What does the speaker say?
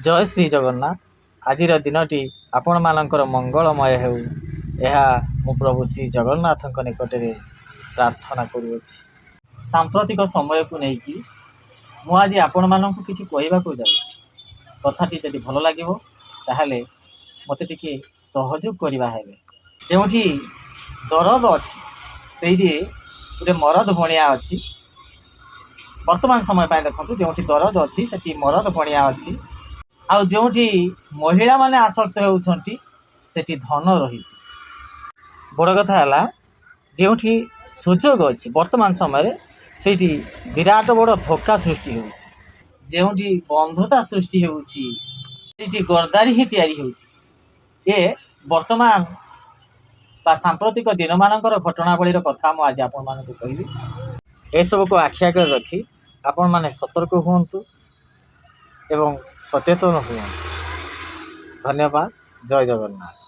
जय श्री जगन्नाथ। आजिर दिनटी आपण मानकर मंगलमय हेउ यह मु प्रभु श्री जगन्नाथ निकट में प्रार्थना करुअछि। सांप्रतिक समय को लेकिन मु आज आपण मानक किसी कहवाक जाऊँ कथाटी जदि भल लगे ताहले मते टिके सहयोग करवा है। जो दरद अच्छी से गोटे मरद बणिया अच्छी वर्तमान समय देखो जो दरद अच्छी से मरद बणिया अच्छी आ जो महिला माने आसक्त होती सेठी धन रही। बड़ कथा है जो सुजोग अच्छी वर्तमान समय से विराट बड़ धोखा सृष्टि हो बंधुता सृष्टि होती गरदारी ही तैयारी ये वर्तमान सांप्रतिक दिन मानकर घटनावलीर कथा मुझे आपण मानक कहि ए सब को आखि आगे रखी आपण माने सतर्क हूँ एवं सचेतन हुआ। धन्यवाद। जय जगन्नाथ।